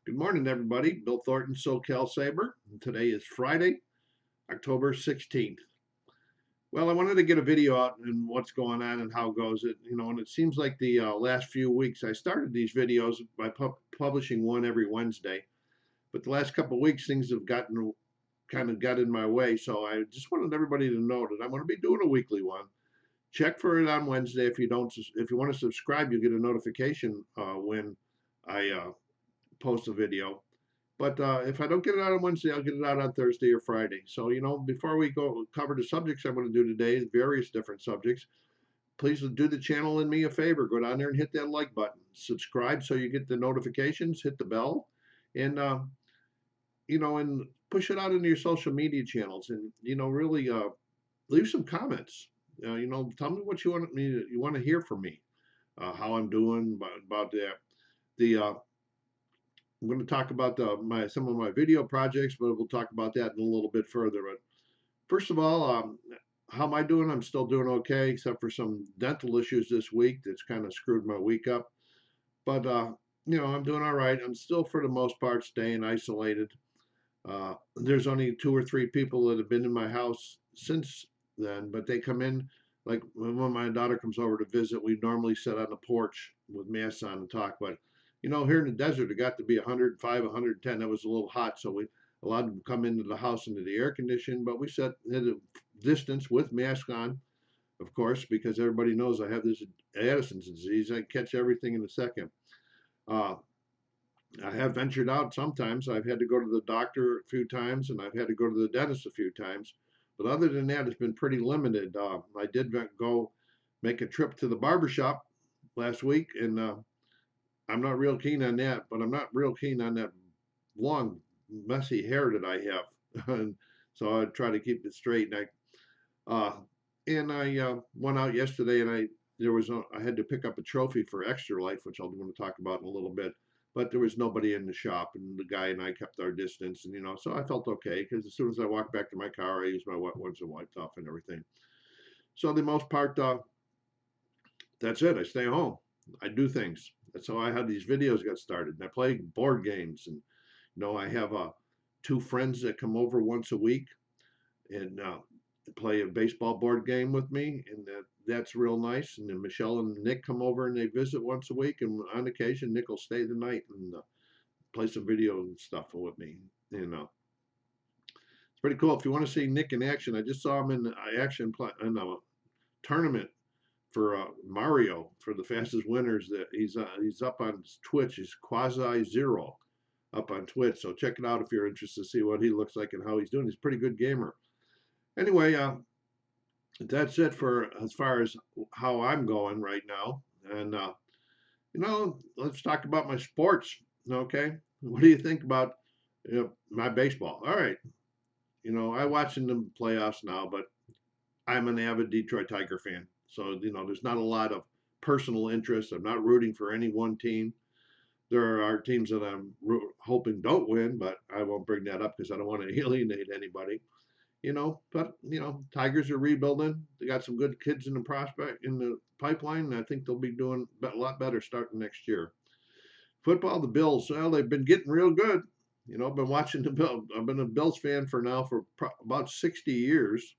Good morning, everybody. Bill Thornton, SoCalSabre. And today is Friday, October 16th. Well, I wanted to get a video out and what's going on and how goes it. And it seems like the last few weeks I started these videos by publishing one every Wednesday. But the last couple of weeks, things have got in my way. So I just wanted everybody to know that I'm going to be doing a weekly one. Check for it on Wednesday. If you want to subscribe, you'll get a notification when I post a video. But if I don't get it out on Wednesday, I'll get it out on Thursday or Friday. So, before we go cover the subjects I'm going to do today, various different subjects, please do the channel and me a favor. Go down there and hit that like button. Subscribe so you get the notifications, hit the bell, and, and push it out into your social media channels and, really leave some comments. Tell me what you want to hear from me, how I'm doing about that. I'm going to talk about some of my video projects, but we'll talk about that in a little bit further. But first of all, how am I doing? I'm still doing okay, except for some dental issues this week that's kind of screwed my week up. But I'm doing all right. I'm still, for the most part, staying isolated. There's only two or three people that have been in my house since then, but they come in. Like when my daughter comes over to visit, we normally sit on the porch with masks on and talk. But here in the desert, it got to be 105, 110. That was a little hot, so we allowed them to come into the house into the air condition. But we sat at a distance with mask on, of course, because everybody knows I have this Addison's disease. I catch everything in a second. Uh, I have ventured out sometimes. I've had to go to the doctor a few times, and I've had to go to the dentist a few times. But other than that, it's been pretty limited. I did go make a trip to the barber shop last week, and I'm not real keen on that. But I'm not real keen on that long, messy hair that I have, and so I try to keep it straight. Uh, and I went out yesterday, and I had to pick up a trophy for Extra Life, which I'll want to talk about in a little bit. But there was nobody in the shop, and the guy and I kept our distance, and so I felt okay because as soon as I walked back to my car, I used my wet ones and wiped off and everything. So the most part, that's it. I stay home. I do things. That's how I had these videos got started. And I play board games, and I have two friends that come over once a week, and play a baseball board game with me, and that's real nice. And then Michelle and Nick come over and they visit once a week, and on occasion Nick will stay the night and play some video and stuff with me. It's pretty cool. If you want to see Nick in action, I just saw him in action in a tournament for Mario for the fastest winners. That he's up on Twitch. He's Quasi Zero up on Twitch. So check it out if you're interested to see what he looks like and how he's doing. He's a pretty good gamer. Anyway, that's it for as far as how I'm going right now. And let's talk about my sports. Okay, what do you think about my baseball? All right, I watch in the playoffs now, but I'm an avid Detroit Tiger fan, so there's not a lot of personal interest. I'm not rooting for any one team. There are teams that I'm hoping don't win, but I won't bring that up because I don't want to alienate anybody. But Tigers are rebuilding. They got some good kids in the prospect in the pipeline, and I think they'll be doing a lot better starting next year. Football, the Bills, well, they've been getting real good. I've been watching the Bills. I've been a Bills fan for now for about 60 years.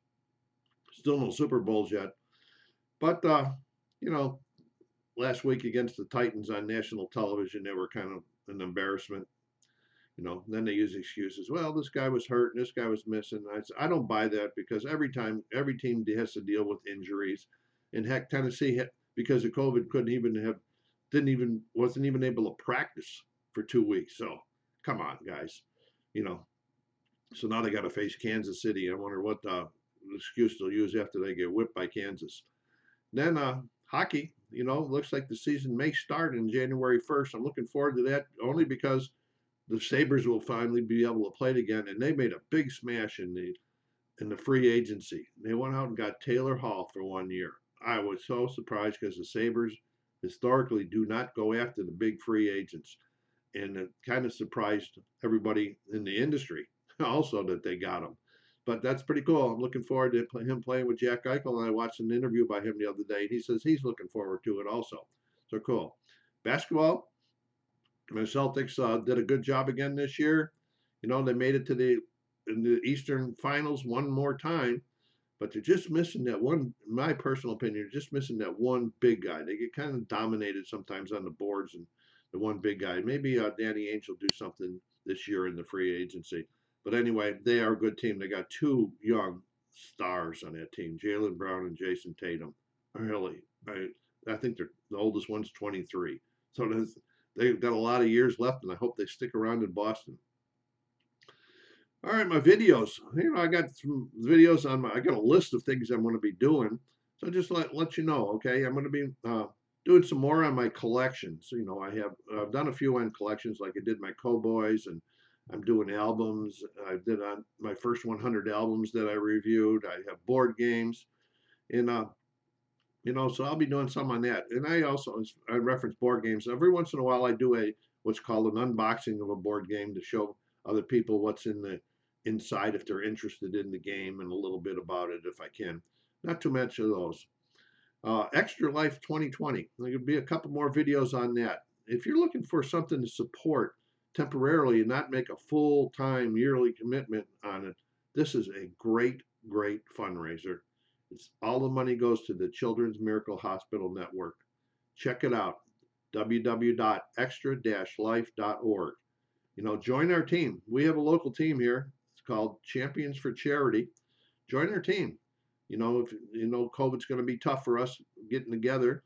Still no Super Bowls yet, but you know, last week against the Titans on national television, they were kind of an embarrassment. Then they use excuses. Well, this guy was hurt and this guy was missing. I don't buy that because every team has to deal with injuries. And heck, Tennessee, because of COVID, wasn't even able to practice for 2 weeks. So come on, guys. You know, so now they got to face Kansas City. I wonder what excuse they'll use after they get whipped by Kansas. Then hockey, looks like the season may start in January 1st. I'm looking forward to that only because the Sabres will finally be able to play it again, and they made a big smash in the free agency. They went out and got Taylor Hall for 1 year. I was so surprised because the Sabres historically do not go after the big free agents, and it kind of surprised everybody in the industry also that they got him. But that's pretty cool. I'm looking forward to him playing with Jack Eichel, and I watched an interview by him the other day. He says he's looking forward to it also. So cool. Basketball, My Celtics did a good job again this year. You know, they made it to the Eastern Finals one more time, but they're just missing that one. In my personal opinion, they're just missing that one big guy. They get kind of dominated sometimes on the boards, and the one big guy. Maybe Danny Ainge will do something this year in the free agency. But anyway, they are a good team. They got two young stars on that team, Jaylen Brown and Jason Tatum. Really, I think the oldest one's 23. So they've got a lot of years left, and I hope they stick around in Boston. All right, my videos. I got some videos on I got a list of things I'm going to be doing. So just let you know, okay? I'm going to be doing some more on my collections. I've done a few on collections, like I did my Cowboys, and I'm doing albums. I did on my first 100 albums that I reviewed. I have board games, and so I'll be doing some on that. And I reference board games every once in a while. I do what's called an unboxing of a board game to show other people what's in the inside if they're interested in the game, and a little bit about it if I can. Not too much of those. Extra Life 2020. There could be a couple more videos on that. If you're looking for something to support temporarily and not make a full-time yearly commitment on it, this is a great, great fundraiser. All the money goes to the Children's Miracle Hospital Network. Check it out, www.extra-life.org. Join our team. We have a local team here. It's called Champions for Charity. Join our team. If COVID's going to be tough for us getting together.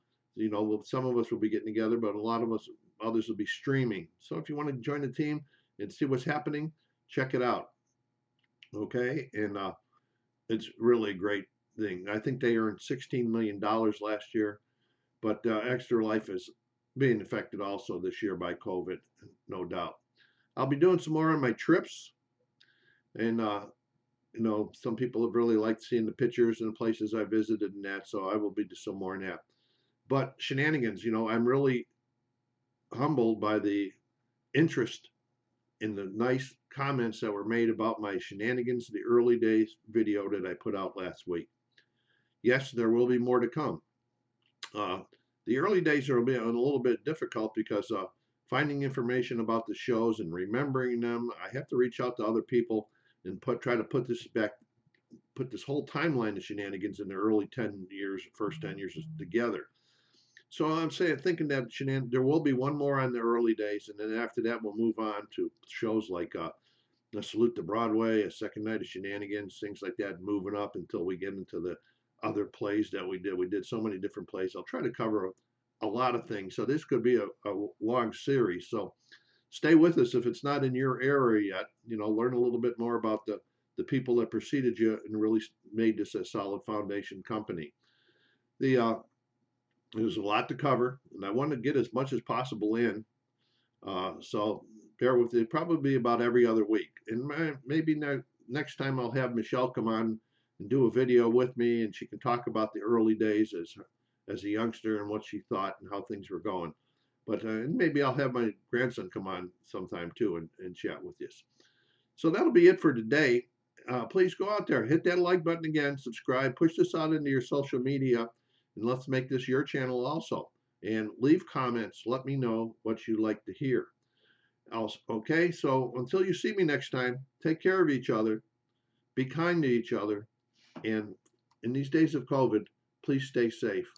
Some of us will be getting together, but a lot of us, others will be streaming. So if you want to join the team and see what's happening, check it out. Okay, and it's really a great thing. I think they earned $16 million last year, but Extra Life is being affected also this year by COVID, no doubt. I'll be doing some more on my trips, and some people have really liked seeing the pictures and the places I visited and that, so I will be doing some more on that. But Shenanigans, I'm really humbled by the interest in the nice comments that were made about my Shenanigans, the early days video that I put out last week. Yes, there will be more to come. The early days are a little bit difficult because finding information about the shows and remembering them, I have to reach out to other people and try to put this whole timeline of Shenanigans in the early 10 years, first 10 years together. So I'm thinking that there will be one more on the early days, and then after that we'll move on to shows like A Salute to Broadway, A Second Night of Shenanigans, things like that, moving up until we get into the other plays that we did. We did so many different plays. I'll try to cover a lot of things. So this could be a long series. So stay with us if it's not in your area yet. Learn a little bit more about the people that preceded you and really made this a solid foundation company. There's a lot to cover, and I want to get as much as possible in. So bear with it. Probably about every other week, and maybe next time I'll have Michelle come on and do a video with me, and she can talk about the early days as a youngster and what she thought and how things were going. But maybe I'll have my grandson come on sometime too and chat with you. So that'll be it for today. Please go out there, hit that like button again, subscribe, push this out into your social media, and let's make this your channel also. And leave comments. Let me know what you'd like to hear. Okay, so until you see me next time, take care of each other, be kind to each other, and in these days of COVID, please stay safe.